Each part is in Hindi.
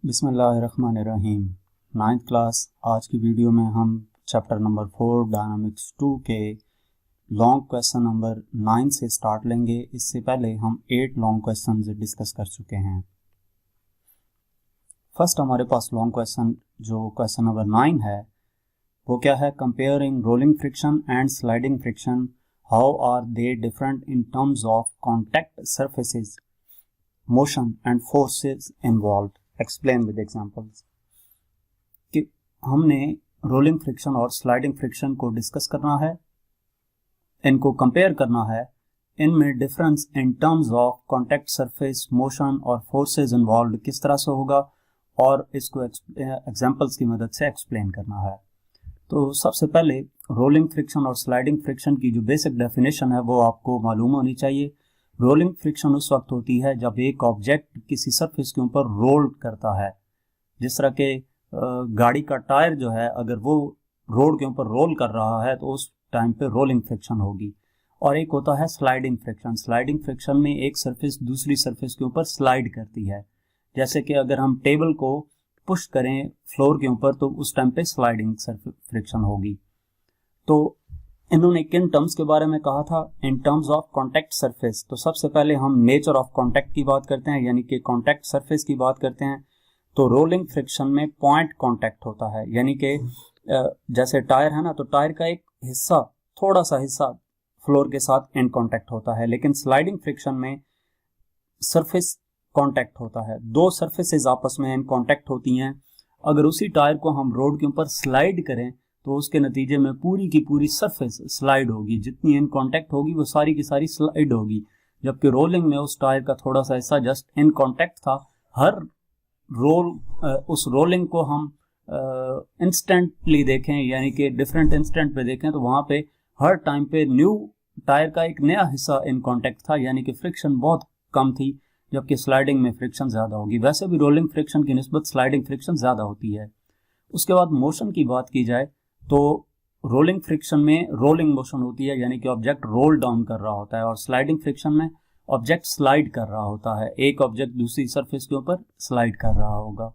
बिस्मिल्लाहिर्रहमानिर्रहीम। 9th class. आज की वीडियो में हम चैप्टर नंबर 4 डायनामिक्स 2 के लॉन्ग क्वेश्चन नंबर 9 से स्टार्ट लेंगे। इससे पहले हम 8 लॉन्ग क्वेश्चन डिस्कस कर चुके हैं। फर्स्ट हमारे पास लॉन्ग क्वेश्चन जो क्वेश्चन नंबर 9 है वो क्या है? Comparing rolling friction and sliding friction, how are they different in terms of contact surfaces, motion and forces involved, explain with examples. कि हमने रोलिंग फ्रिक्शन और स्लाइडिंग फ्रिक्शन को डिस्कस करना है, इनको कंपेयर करना है, इनमें difference in terms of contact surface, motion और फोर्सेस इन्वॉल्व्ड किस तरह से होगा और इसको एग्जांपल्स की मदद से एक्सप्लेन करना है। तो सबसे पहले रोलिंग फ्रिक्शन और स्लाइडिंग फ्रिक्शन की जो बेसिक डेफिनेशन है वो आपको मालूम होनी चाहिए। रोलिंग फ्रिक्शन उस वक्त होती है जब एक ऑब्जेक्ट किसी सरफेस के ऊपर रोल करता है। जिस तरह के गाड़ी का टायर जो है अगर वो रोड के ऊपर रोल कर रहा है तो उस टाइम पे रोलिंग फ्रिक्शन होगी। और एक होता है स्लाइडिंग फ्रिक्शन। स्लाइडिंग फ्रिक्शन में एक सरफेस दूसरी सरफेस के ऊपर स्लाइड करती है। जैसे कि अगर हम टेबल को पुश करें फ्लोर के ऊपर तो उस टाइम पे स्लाइडिंग फ्रिक्शन होगी। तो इन्होंने किन टर्म्स के बारे में कहा था? इन टर्म्स ऑफ कॉन्टैक्ट सरफेस। तो सबसे पहले हम नेचर ऑफ कॉन्टैक्ट की बात करते हैं, यानी कि कॉन्टैक्ट सरफेस की बात करते हैं। तो रोलिंग फ्रिक्शन में पॉइंट कॉन्टैक्ट होता है, यानी कि जैसे टायर है ना, तो टायर का एक हिस्सा, थोड़ा सा हिस्सा फ्लोर के साथ इन कॉन्टैक्ट होता है। लेकिन स्लाइडिंग फ्रिक्शन में सरफेस कॉन्टैक्ट होता है, दो सरफेसेस आपस में इन कॉन्टैक्ट होती हैं। अगर उसी टायर को हम रोड के ऊपर स्लाइड करें तो उसके नतीजे में पूरी की पूरी सरफेस स्लाइड होगी, जितनी इन कांटेक्ट होगी वो सारी की सारी स्लाइड होगी। जबकि रोलिंग में उस टायर का थोड़ा सा हिस्सा जस्ट इन कांटेक्ट था। हर उस रोलिंग को हम इंस्टेंटली देखें, यानी कि डिफरेंट इंस्टेंट पे देखें, तो वहां पे हर टाइम पे न्यू टायर का एक नया हिस्सा इन कांटेक्ट था, यानी कि फ्रिक्शन बहुत कम थी। जबकि स्लाइडिंग में फ्रिक्शन ज्यादा होगी। वैसे भी रोलिंग फ्रिक्शन की निस्बत स्लाइडिंग फ्रिक्शन ज्यादा होती है। उसके बाद मोशन की बात की जाए तो रोलिंग फ्रिक्शन में रोलिंग मोशन होती है, यानी कि ऑब्जेक्ट रोल डाउन कर रहा होता है, और स्लाइडिंग फ्रिक्शन में ऑब्जेक्ट स्लाइड कर रहा होता है। एक ऑब्जेक्ट दूसरी सरफेस के ऊपर स्लाइड कर रहा होगा।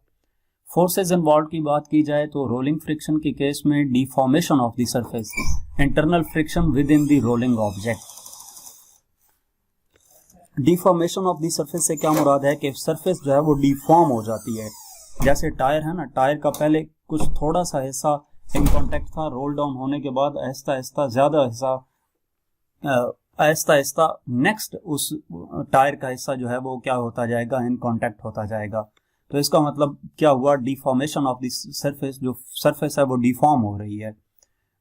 फोर्सेस इन्वॉल्व की बात की जाए तो रोलिंग फ्रिक्शन के केस में deformation of the surface, internal friction with in the rolling object. Deformation of the surface से क्या मुराद है कि सरफेस जो है वो डिफॉर्म हो जाती है। जैसे टायर है ना, टायर का पहले कुछ थोड़ा सा हिस्सा इन कांटेक्ट था, रोल डाउन होने के बाद आहिस्ता आहिस्ता ज्यादा हिस्सा आहिस्ता आहिस्ता नेक्स्ट उस टायर का हिस्सा जो है वो क्या होता जाएगा? इन कांटेक्ट होता जाएगा। तो इसका मतलब क्या हुआ? डिफॉर्मेशन ऑफ द सरफेस, जो सरफेस है वो डिफॉर्म हो रही है।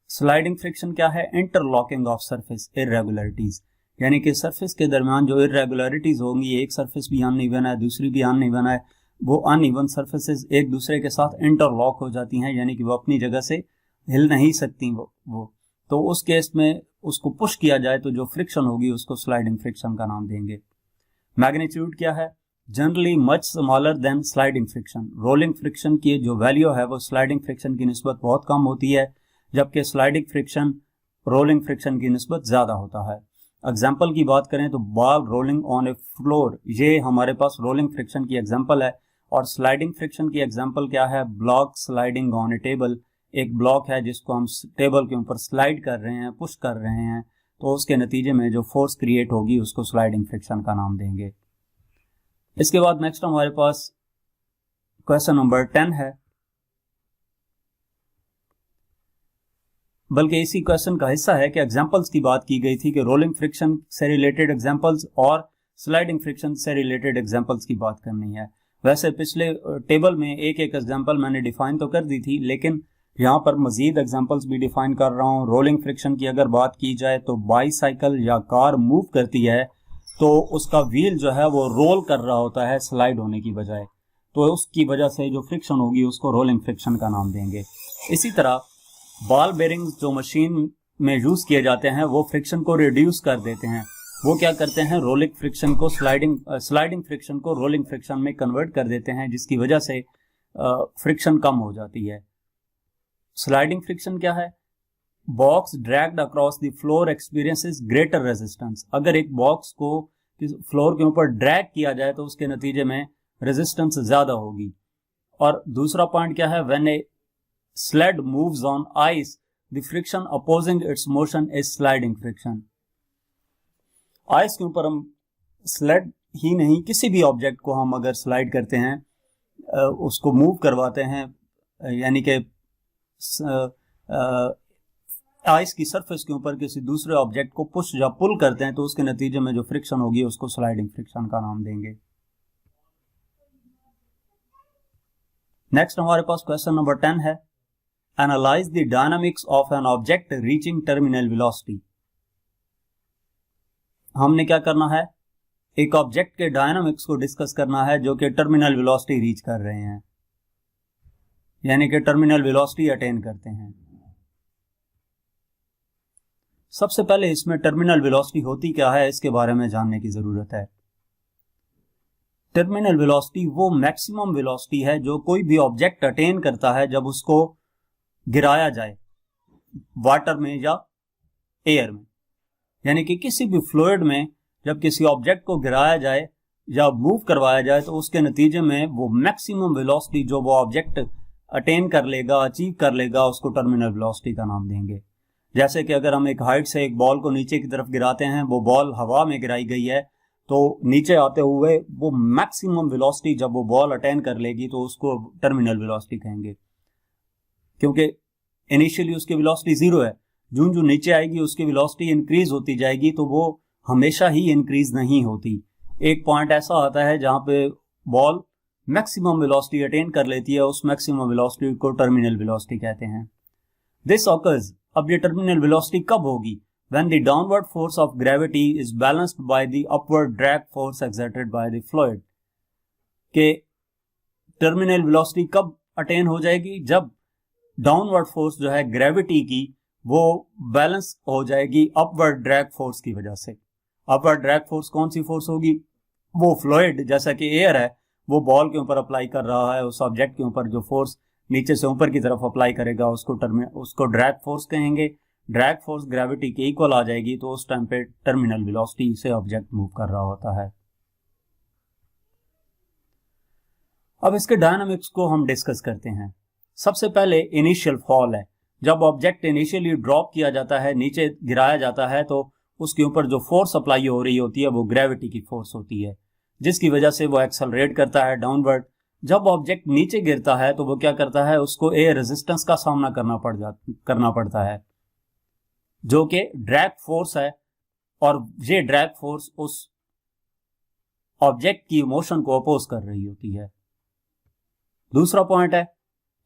स्लाइडिंग फ्रिक्शन क्या है? इंटरलॉकिंग ऑफ सरफेस इररेगुलरिटीज, यानी कि सरफेस के दरमियान जो इररेगुलरिटीज होंगी, एक सरफेस भी अनइवन है दूसरी भी अनइवन है, वो अनइवन सरफेसेस एक दूसरे के साथ इंटरलॉक हो जाती हैं, यानी कि वो अपनी जगह से हिल नहीं सकती। वो तो उस केस में उसको पुश किया जाए तो जो फ्रिक्शन होगी उसको स्लाइडिंग फ्रिक्शन का नाम देंगे। मैग्नीट्यूड क्या है? Generally much smaller than sliding friction. Rolling friction की जो वैल्यू है वो स्लाइडिंग फ्रिक्शन की निस्बत बहुत कम होती है, जबकि स्लाइडिंग फ्रिक्शन रोलिंग फ्रिक्शन की निस्बत ज्यादा होता है। एग्जाम्पल की बात करें तो ball rolling on A floor, ये हमारे पास रोलिंग फ्रिक्शन की एग्जाम्पल है। और स्लाइडिंग फ्रिक्शन की एग्जांपल क्या है? Block sliding on A table. एक ब्लॉक है जिसको हम टेबल के ऊपर स्लाइड कर रहे हैं, पुश कर रहे हैं, तो उसके नतीजे में जो फोर्स क्रिएट होगी उसको स्लाइडिंग फ्रिक्शन का नाम देंगे। इसके बाद नेक्स्ट हमारे पास क्वेश्चन नंबर 10 है, बल्कि इसी क्वेश्चन का हिस्सा है कि एग्जांपल्स की बात की गई थी कि रोलिंग फ्रिक्शन से रिलेटेड एग्जांपल्स और स्लाइडिंग फ्रिक्शन से रिलेटेड एग्जांपल्स की बात करनी है। वैसे पिछले टेबल में एक एक एग्जांपल मैंने डिफाइन तो कर दी थी, लेकिन यहाँ पर मजीद एग्जांपल्स भी डिफाइन कर रहा हूँ। रोलिंग फ्रिक्शन की अगर बात की जाए तो बाईसाइकिल या कार मूव करती है तो उसका व्हील जो है वो रोल कर रहा होता है स्लाइड होने की बजाय, तो उसकी वजह से जो फ्रिक्शन होगी उसको रोलिंग फ्रिक्शन का नाम देंगे। इसी तरह बॉल बेरिंग्स जो मशीन में यूज किए जाते हैं वो फ्रिक्शन को रिड्यूस कर देते हैं। वो क्या करते हैं? रोलिंग फ्रिक्शन को स्लाइडिंग फ्रिक्शन को रोलिंग फ्रिक्शन में कन्वर्ट कर देते हैं, जिसकी वजह से फ्रिक्शन कम हो जाती है। स्लाइडिंग फ्रिक्शन क्या है? Box dragged across the floor experiences greater resistance. अगर एक बॉक्स को फ्लोर के ऊपर ड्रैग किया जाए तो उसके नतीजे में रेजिस्टेंस ज्यादा होगी। और दूसरा पॉइंट क्या है, when a sled moves on ice the friction opposing its motion is sliding friction. Ice के ऊपर हम स्लेड ही नहीं, किसी भी ऑब्जेक्ट को हम अगर स्लाइड करते हैं, उसको मूव करवाते हैं, यानी कि आइस की सरफेस के ऊपर किसी दूसरे ऑब्जेक्ट को पुश या पुल करते हैं, तो उसके नतीजे में जो फ्रिक्शन होगी उसको स्लाइडिंग फ्रिक्शन का नाम देंगे। नेक्स्ट हमारे पास क्वेश्चन नंबर 10 है, analyse the dynamics of an object reaching terminal velocity. हमने क्या करना है, एक ऑब्जेक्ट के डायनामिक्स को डिस्कस करना है जो कि टर्मिनल वेलोसिटी रीच कर रहे हैं, यानी कि टर्मिनल वेलोसिटी अटेन करते हैं। सबसे पहले इसमें टर्मिनल वेलोसिटी होती क्या है, इसके बारे में जानने की जरूरत है। टर्मिनल वेलोसिटी वो मैक्सिमम वेलोसिटी है जो कोई भी ऑब्जेक्ट अटेन करता है जब उसको गिराया जाए वाटर में या एयर में, यानी कि किसी भी फ्लूइड में जब किसी ऑब्जेक्ट को गिराया जाए या मूव करवाया जाए तो उसके नतीजे में वो मैक्सिमम वेलोसिटी जो वो ऑब्जेक्ट अटेन कर लेगा, अचीव कर लेगा, उसको टर्मिनल वेलोसिटी का नाम देंगे। जैसे कि अगर हम एक हाइट से एक बॉल को नीचे की तरफ गिराते हैं, वो बॉल हवा में गिराई गई है, तो नीचे आते हुए वो मैक्सिमम वेलोसिटी जब वो बॉल अटेन कर लेगी तो उसको टर्मिनल वेलोसिटी कहेंगे, क्योंकि इनिशियली उसकी वेलोसिटी 0 है। जो नीचे आएगी उसकी वेलोसिटी इंक्रीज होती जाएगी, तो वो हमेशा ही इंक्रीज नहीं होती। एक पॉइंट ऐसा आता है जहां पे बॉल मैक्सिमम वेलोसिटी अटेन कर लेती है, उस मैक्सिमम वेलोसिटी को टर्मिनल वेलोसिटी कहते हैं। दिस ऑकर्स, अब ये टर्मिनल वेलोसिटी कब होगी, when the downward force of gravity is balanced by the upward drag force exerted by the fluid। के टर्मिनल वेलोसिटी कब अटेन हो जाएगी, जब डाउनवर्ड फोर्स जो है ग्रेविटी की वो बैलेंस हो जाएगी अपवर्ड ड्रैग फोर्स की वजह से। अपवर्ड ड्रैग फोर्स कौन सी फोर्स होगी, वो फ्लूइड जैसा कि एयर है वो बॉल के ऊपर अप्लाई कर रहा है, उस ऑब्जेक्ट के ऊपर जो फोर्स नीचे से ऊपर की तरफ अप्लाई करेगा उसको ड्रैग फोर्स कहेंगे। ड्रैग फोर्स ग्रेविटी के इक्वल आ जाएगी, तो उस टाइम पे टर्मिनल वेलोसिटी से ऑब्जेक्ट मूव कर रहा होता है। अब इसके डायनामिक्स को हम डिस्कस करते हैं। सबसे पहले इनिशियल फॉल है, जब ऑब्जेक्ट इनिशियली ड्रॉप किया जाता है, नीचे गिराया जाता है, तो उसके ऊपर जो फोर्स अप्लाई हो रही होती है वो ग्रेविटी की फोर्स होती है, जिसकी वजह से वो एक्सेलरेट करता है डाउनवर्ड। जब ऑब्जेक्ट नीचे गिरता है तो वो क्या करता है, उसको एयर रेजिस्टेंस का सामना करना पड़ता है, जो कि ड्रैग फोर्स है, और ये ड्रैग फोर्स उस ऑब्जेक्ट की मोशन को अपोज कर रही होती है। दूसरा पॉइंट है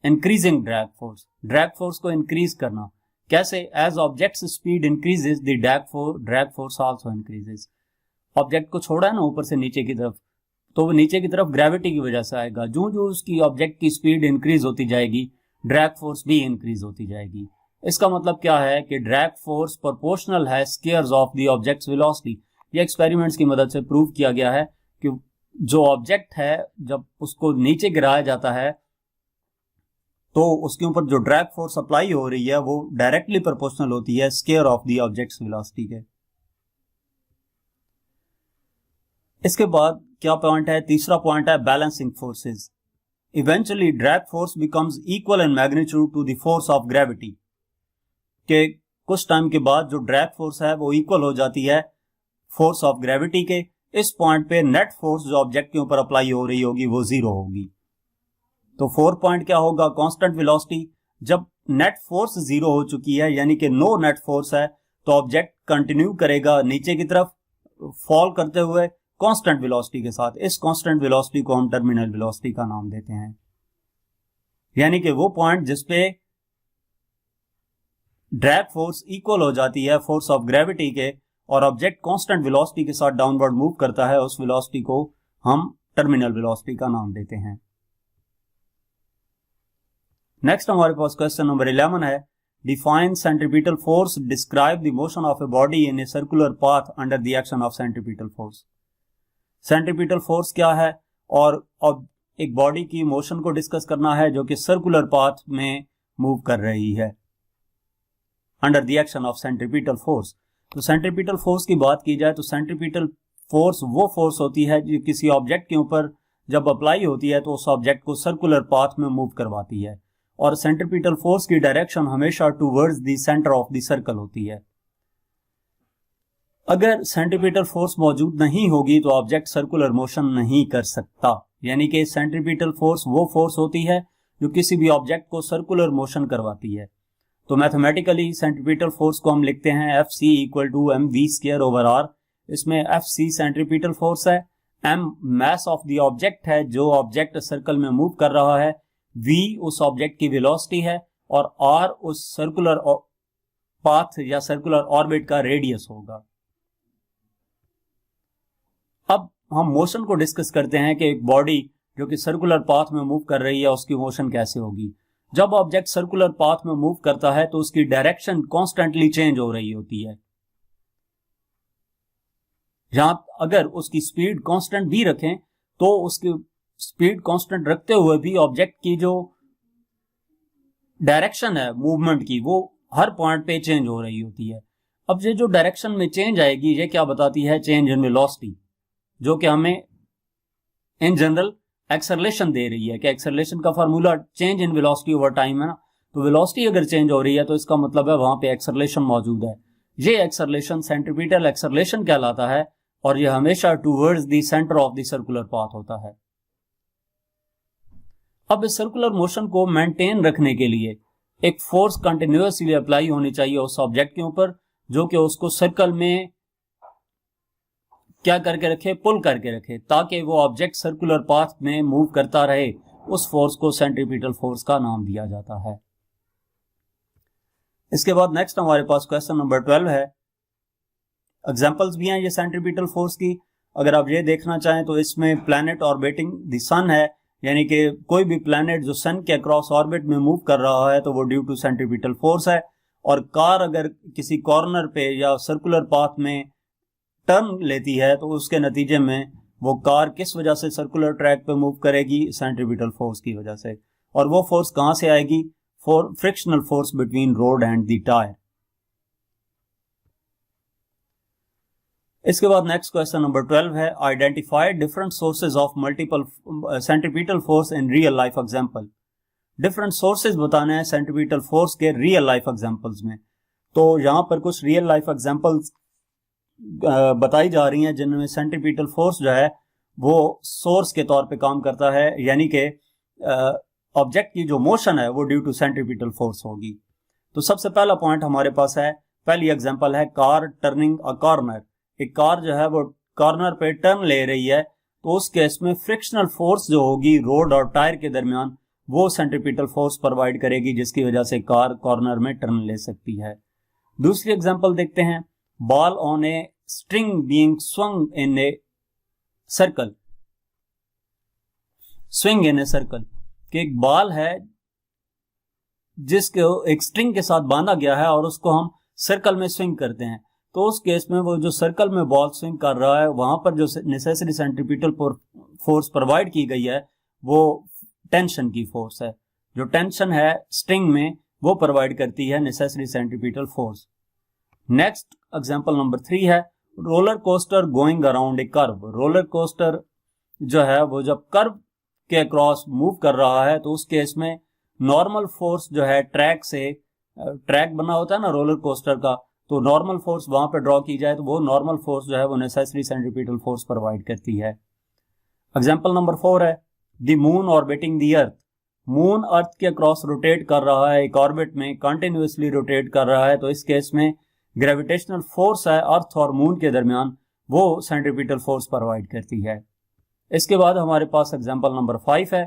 increasing drag force. Drag force को इंक्रीज करना कैसे, as object speed increases the drag force also increases. Object को छोड़ा है ना ऊपर से नीचे की तरफ, तो वो नीचे की तरफ ग्रेविटी की वजह से आएगा। जो जो उसकी ऑब्जेक्ट की स्पीड इंक्रीज होती जाएगी, ड्रैग फोर्स भी इंक्रीज होती जाएगी। इसका मतलब क्या है कि ड्रैग फोर्स प्रोपोर्शनल है squares of the objects velocity. ये एक्सपेरिमेंट्स की मदद से प्रूव किया गया है कि जो ऑब्जेक्ट है जब उसको नीचे गिराया जाता है तो उसके ऊपर जो ड्रैग फोर्स अप्लाई हो रही है वो डायरेक्टली प्रोपोर्शनल होती है square of the objects velocity के। इसके बाद क्या पॉइंट है, तीसरा पॉइंट है balancing forces. Eventually drag force becomes equal in magnitude to the force of gravity. के कुछ टाइम के बाद जो ड्रैग फोर्स है वो इक्वल हो जाती है फोर्स ऑफ ग्रेविटी के। इस पॉइंट पे नेट फोर्स जो ऑब्जेक्ट के ऊपर अप्लाई हो रही होगी वो 0 होगी। तो 4 पॉइंट क्या होगा, कांस्टेंट वेलोसिटी। जब नेट फोर्स 0 हो चुकी है, यानी कि नो नेट फोर्स है, तो ऑब्जेक्ट कंटिन्यू करेगा नीचे की तरफ फॉल करते हुए कांस्टेंट वेलोसिटी के साथ। इस कांस्टेंट वेलोसिटी को हम टर्मिनल वेलोसिटी का नाम देते हैं, यानी कि वो पॉइंट जिसपे ड्रैग फोर्स इक्वल हो जाती है फोर्स ऑफ ग्रेविटी के और ऑब्जेक्ट कांस्टेंट वेलोसिटी के साथ डाउनवर्ड मूव करता है, उस वेलोसिटी को हम टर्मिनल वेलोसिटी का नाम देते हैं। नेक्स्ट हमारे पास क्वेश्चन नंबर 11 है, define centripetal force, describe the motion of a body in a circular path under the action of centripetal force. Centripetal force क्या है और एक बॉडी की मोशन को डिस्कस करना है जो कि सर्कुलर पाथ में मूव कर रही है under the action of centripetal force. तो सेंट्रीपिटल फोर्स की बात की जाए तो सेंट्रीपिटल फोर्स वो फोर्स होती है जो किसी ऑब्जेक्ट के ऊपर जब अप्लाई होती है तो उस ऑब्जेक्ट को सर्कुलर पाथ में मूव करवाती है, और सेंट्रीपिटल फोर्स की डायरेक्शन हमेशा towards the centre of the circle होती है। अगर सेंट्रीपिटल फोर्स मौजूद नहीं होगी तो ऑब्जेक्ट सर्कुलर मोशन नहीं कर सकता, यानी कि सेंट्रीपिटल फोर्स वो फोर्स होती है जो किसी भी ऑब्जेक्ट को सर्कुलर मोशन करवाती है। तो मैथमेटिकली सेंट्रीपिटल फोर्स को हम लिखते हैं Fc इक्वल टू mv²/r। इसमें Fc सेंट्रीपिटल फोर्स है, m mass of the object है जो ऑब्जेक्ट सर्कल में मूव कर रहा है, v उस ऑब्जेक्ट की वेलोसिटी है, और r उस सर्कुलर पाथ या सर्कुलर ऑर्बिट का रेडियस होगा। अब हम मोशन को डिस्कस करते हैं कि एक बॉडी जो कि सर्कुलर पाथ में मूव कर रही है उसकी मोशन कैसे होगी। जब ऑब्जेक्ट सर्कुलर पाथ में मूव करता है तो उसकी डायरेक्शन कॉन्स्टेंटली चेंज हो रही होती है। यहां अगर उसकी स्पीड कांस्टेंट भी रखें तो उसकी स्पीड कांस्टेंट रखते हुए भी ऑब्जेक्ट की जो डायरेक्शन है मूवमेंट की वो हर पॉइंट पे चेंज हो रही होती है। अब ये जो डायरेक्शन में चेंज आएगी ये क्या बताती है? चेंज इन वेलोसिटी, जो कि हमें इन जनरल एक्सेलरेशन दे रही है कि एक्सेलरेशन का formula change in velocity over time है ना। तो वेलोसिटी अगर चेंज हो रही है तो इसका मतलब है वहां पे एक्सेलरेशन मौजूद है। ये एक्सेलरेशन सेंट्रीपिटल एक्सेलरेशन कहलाता है और यह हमेशा towards the centre of the circular path होता है। अब इस सर्कुलर मोशन को मेंटेन रखने के लिए एक फोर्स कंटिन्यूअसली अप्लाई होनी चाहिए उस ऑब्जेक्ट के ऊपर, जो कि उसको सर्कल में क्या करके रखे? पुल करके रखे, ताकि वो ऑब्जेक्ट सर्कुलर पाथ में मूव करता रहे। उस फोर्स को सेंट्रीपिटल फोर्स का नाम दिया जाता है। इसके बाद नेक्स्ट हमारे पास क्वेश्चन नंबर 12 है। एग्जांपल्स भी हैं ये सेंट्रीपिटल फोर्स की। अगर आप ये देखना चाहें तो इसमें प्लैनेट ऑर्बिटिंग द सन है, यानी कि कोई भी प्लैनेट जो सन के अक्रॉस ऑर्बिट में मूव कर रहा है तो वो ड्यू टू सेंट्रीपिटल फोर्स है। और कार अगर किसी कॉर्नर पे या सर्कुलर पाथ में टर्न लेती है तो उसके नतीजे में वो कार किस वजह से सर्कुलर ट्रैक पे मूव करेगी? सेंट्रीपिटल फोर्स की वजह से। और वो फोर्स कहां से आएगी? Frictional force between road and the tyre. इसके बाद नेक्स्ट क्वेश्चन नंबर 12 है, identify different sources of multiple centripetal force in real life example. Different sources बताने हैं सेंट्रीपिटल फोर्स के रियल लाइफ एग्जांपल्स में। तो यहां पर कुछ रियल लाइफ एग्जांपल्स बताई जा रही हैं जिनमें सेंट्रीपिटल फोर्स जो है वो सोर्स के तौर पे काम करता है, यानी कि ऑब्जेक्ट की जो मोशन है वो ड्यू टू सेंट्रीपिटल फोर्स होगी। तो सबसे पहला पॉइंट हमारे पास है, पहली एग्जांपल है कार टर्निंग अ कॉर्नर। एक कार जो है वो कॉर्नर पे टर्न ले रही है तो उस केस में फ्रिक्शनल फोर्स जो होगी रोड और टायर के दरमियान वो सेंट्रीपिटल फोर्स प्रोवाइड करेगी, जिसकी वजह से कार कॉर्नर में टर्न ले सकती है। दूसरी एग्जांपल देखते हैं, ball on a string being swung in a circle. Swing in a circle कि एक बॉल है जिसको एक स्ट्रिंग के साथ बांधा गया है और उसको हम सर्कल में स्विंग करते हैं। तो उस केस में वो जो सर्कल में बॉल स्विंग कर रहा है वहां पर जो नेसेसरी सेंट्रीपिटल फोर्स प्रोवाइड की गई है वो टेंशन की फोर्स है। जो टेंशन है स्ट्रिंग में वो प्रोवाइड करती है necessary centripetal force. Next example number 3 है, roller coaster going around a curve. Roller coaster जो है वो जब कर्व के अक्रॉस मूव कर रहा है तो उस केस में नॉर्मल फोर्स जो है ट्रैक से, ट्रैक बना होता है ना रोलर कोस्टर का, तो नॉर्मल फोर्स वहां पर ड्रॉ की जाए तो वो नॉर्मल फोर्स जो है वो नेसेसरी सेंट्रीपिटल फोर्स प्रोवाइड करती है। एग्जांपल नंबर 4 है, the moon orbiting the earth. Moon earth के अक्रॉस रोटेट कर रहा है, एक ऑर्बिट में कंटिन्यूअसली रोटेट कर रहा है, तो इस केस में ग्रेविटेशनल फोर्स है अर्थ और मून के दरमियान वो सेंट्रीपिटल फोर्स प्रोवाइड करती है। इसके बाद हमारे पास एग्जांपल नंबर 5 है,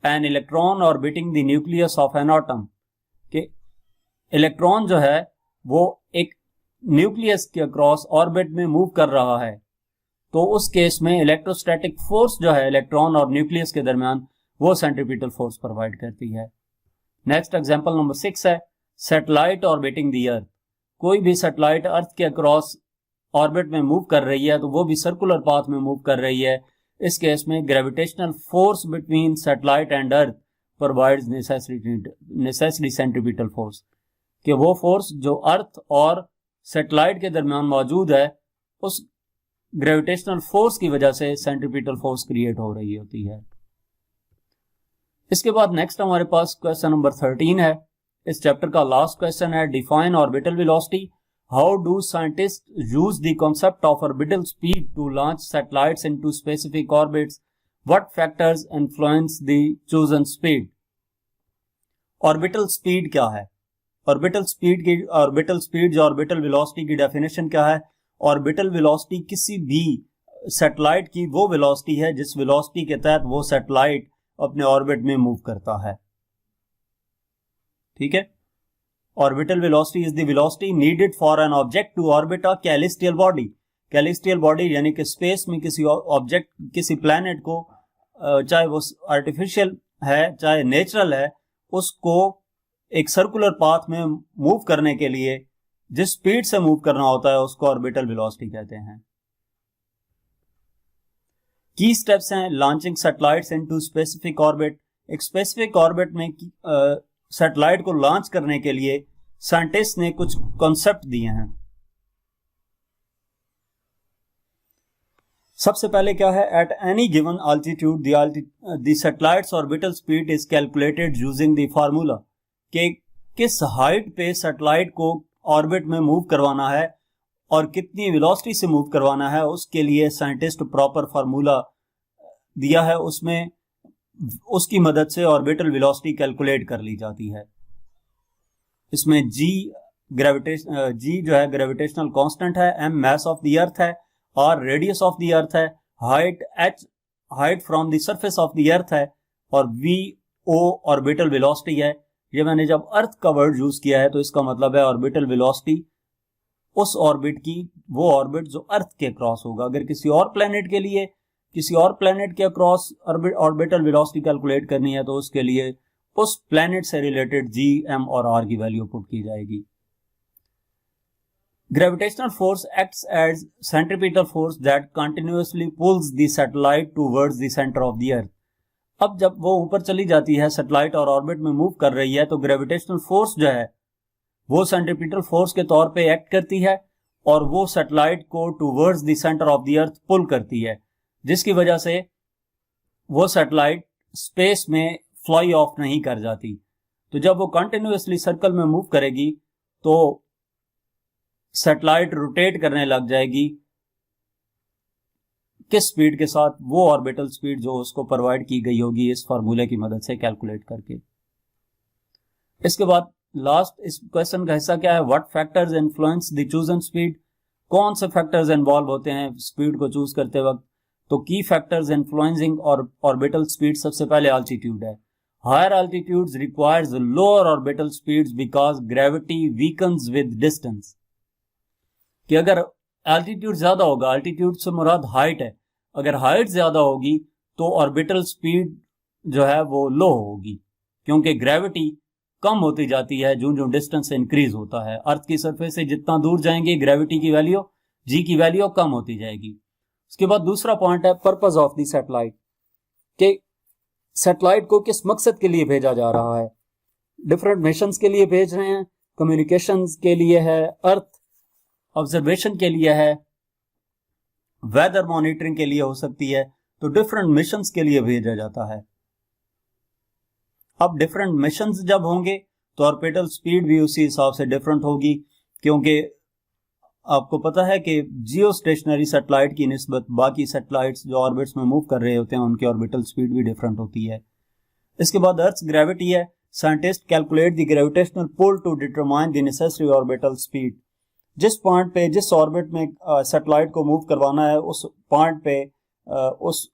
an electron orbiting the nucleus of an atom. कि इलेक्ट्रॉन जो है वो एक न्यूक्लियस के अक्रॉस ऑर्बिट में मूव कर रहा है, तो उस केस में इलेक्ट्रोस्टैटिक फोर्स जो है इलेक्ट्रॉन और न्यूक्लियस के दरमियान वो सेंट्रीपिटल फोर्स प्रोवाइड करती है। नेक्स्ट एग्जांपल नंबर 6 है, सैटेलाइट ऑर्बिटिंग द अर्थ। कोई भी सैटेलाइट अर्थ के अक्रॉस ऑर्बिट में मूव कर रही है तो वो भी सर्कुलर पाथ में मूव कर रही है। इस केस में gravitational force between satellite and earth provides necessary centripetal force. कि वो फोर्स जो अर्थ और सैटेलाइट के दरमियान मौजूद है उस ग्रेविटेशनल फोर्स की वजह से सेंट्रीपिटल फोर्स क्रिएट हो रही होती है। इसके बाद नेक्स्ट हमारे पास क्वेश्चन नंबर 13 है। इस चैप्टर का लास्ट क्वेश्चन है, define orbital velocity. How do scientist use the concept of orbital speed to launch satellites into specific orbits? What factors influence the chosen speed? Orbital speed क्या है? ऑर्बिटल स्पीड या ऑर्बिटल वेलोसिटी की डेफिनेशन क्या है? ऑर्बिटल वेलोसिटी किसी भी सैटेलाइट की वो वेलोसिटी है जिस वेलोसिटी के तहत वो सैटेलाइट अपने ऑर्बिट में मूव करता है। ठीक है, orbital velocity is the velocity needed for an object to orbit a celestial body. Celestial body यानी कि स्पेस में किसी ऑब्जेक्ट, किसी प्लैनेट को, चाहे वो आर्टिफिशियल है चाहे नेचुरल है, उसको एक सर्कुलर पाथ में मूव करने के लिए जिस स्पीड से मूव करना होता है उसको ऑर्बिटल वेलोसिटी कहते हैं। की स्टेप्स हैं launching satellites into specific orbit. एक स्पेसिफिक ऑर्बिट में सैटेलाइट को लॉन्च करने के लिए साइंटिस्ट ने कुछ कॉन्सेप्ट दिए हैं। सबसे पहले क्या है, at any given altitude the satellites orbital speed is calculated using the formula, कि किस हाइट पे सैटेलाइट को ऑर्बिट में मूव करवाना है और कितनी वेलोसिटी से मूव करवाना है, उसके लिए साइंटिस्ट प्रॉपर फार्मूला दिया है। उसमें उसकी मदद से ऑर्बिटल वेलोसिटी कैलकुलेट कर ली जाती है। इसमें जी जो है ग्रेविटेशनल कांस्टेंट है, M mass of the earth है, R radius of the earth है, height from the surface of the earth है, और वी ओ ऑर्बिटल वेलोसिटी है। ये मैंने जब अर्थ का वर्ड यूज किया है तो इसका मतलब है ऑर्बिटल वेलोसिटी उस ऑर्बिट की, वो ऑर्बिट जो अर्थ के क्रॉस होगा। अगर किसी और प्लेनेट के लिए, किसी और प्लेनेट के अक्रॉस ऑर्बिटल वेलोसिटी कैलकुलेट करनी है तो उसके लिए उस प्लेनेट से रिलेटेड जी, एम और आर की वैल्यू पुट की जाएगी। Gravitational force acts as centripetal force that continuously pulls the satellite towards the centre of the Earth. अब जब वो ऊपर चली जाती है, सैटेलाइट और ऑर्बिट में मूव कर रही है, तो ग्रेविटेशनल फोर्स जो है वो सेंट्रीपिटल फोर्स के तौर पे एक्ट करती है और वो सैटेलाइट को towards the centre of the earth pull करती है, जिसकी वजह से वो सैटेलाइट स्पेस में फ्लाई ऑफ नहीं कर जाती। तो जब वो कंटिन्यूअसली सर्कल में मूव करेगी तो सैटेलाइट रोटेट करने लग जाएगी किस स्पीड के साथ, वो ऑर्बिटल स्पीड जो उसको प्रोवाइड की गई होगी इस फार्मूले की मदद से कैलकुलेट करके। इसके बाद लास्ट इस क्वेश्चन का हिस्सा क्या है, what factors influence the chosen speed. कौन से फैक्टर्स इन्वॉल्व होते हैं स्पीड को चूज करते वक्त? तो की फैक्टर्स इन्फ्लुएंसिंग और ऑर्बिटल स्पीड, सबसे पहले एल्टीट्यूड है। Higher altitudes requires lower orbital speeds because gravity weakens with distance. कि अगर एल्टीट्यूड ज्यादा होगा, एल्टीट्यूड से मुराद हाइट है, अगर हाइट ज्यादा होगी तो ऑर्बिटल स्पीड जो है वो लो होगी, क्योंकि ग्रेविटी कम होती जाती है जो डिस्टेंस इंक्रीज होता है। अर्थ की सरफेस से जितना दूर जाएंगे ग्रेविटी की वैल्यू, जी की वैल्यू कम होती जाएगी। उसके बाद दूसरा पॉइंट है पर्पस ऑफ द सैटेलाइट, कि सैटेलाइट को किस मकसद के लिए भेजा जा रहा है। डिफरेंट मिशंस के लिए भेज रहे हैं, कम्युनिकेशंस के लिए है, अर्थ ऑब्जर्वेशन के लिए है, वेदर मॉनिटरिंग के लिए हो सकती है, तो डिफरेंट मिशंस के लिए भेजा जाता है। अब डिफरेंट मिशंस जब होंगे तो ऑर्बिटल स्पीड भी उसी हिसाब से डिफरेंट होगी, क्योंकि आपको पता है कि जियो स्टेशनरी सैटेलाइट की निस्बत बाकी सैटेलाइट्स जो ऑर्बिट्स में मूव कर रहे होते हैं उनकी ऑर्बिटल स्पीड भी डिफरेंट होती है। इसके बाद अर्थ ग्रेविटी है। Scientist calculate the gravitational pull to determine the necessary orbital speed. जिस पॉइंट पे, जिस ऑर्बिट में सैटेलाइट को मूव करवाना है, उस पॉइंट पे उस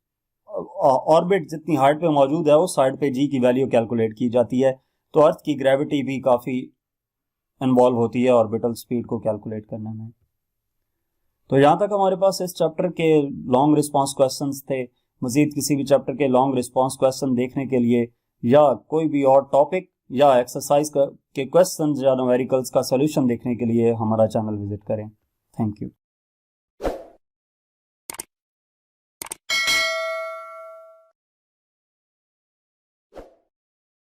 ऑर्बिट जितनी हाइट पे मौजूद है उस हाइट पे जी की वैल्यू कैलकुलेट की जाती है। तो अर्थ की ग्रेविटी भी काफ़ी इन्वॉल्व होती है ऑर्बिटल स्पीड को कैलकुलेट करने में। तो यहाँ तक हमारे पास इस चैप्टर के लॉन्ग रिस्पांस क्वेश्चंस थे। मजीद किसी भी चैप्टर के लॉन्ग रिस्पांस क्वेश्चन देखने के लिए या कोई भी और टॉपिक या एक्सरसाइज के क्वेश्चन या न्यूमेरिकल्स का सोल्यूशन देखने के लिए हमारा चैनल विजिट करें। Thank you.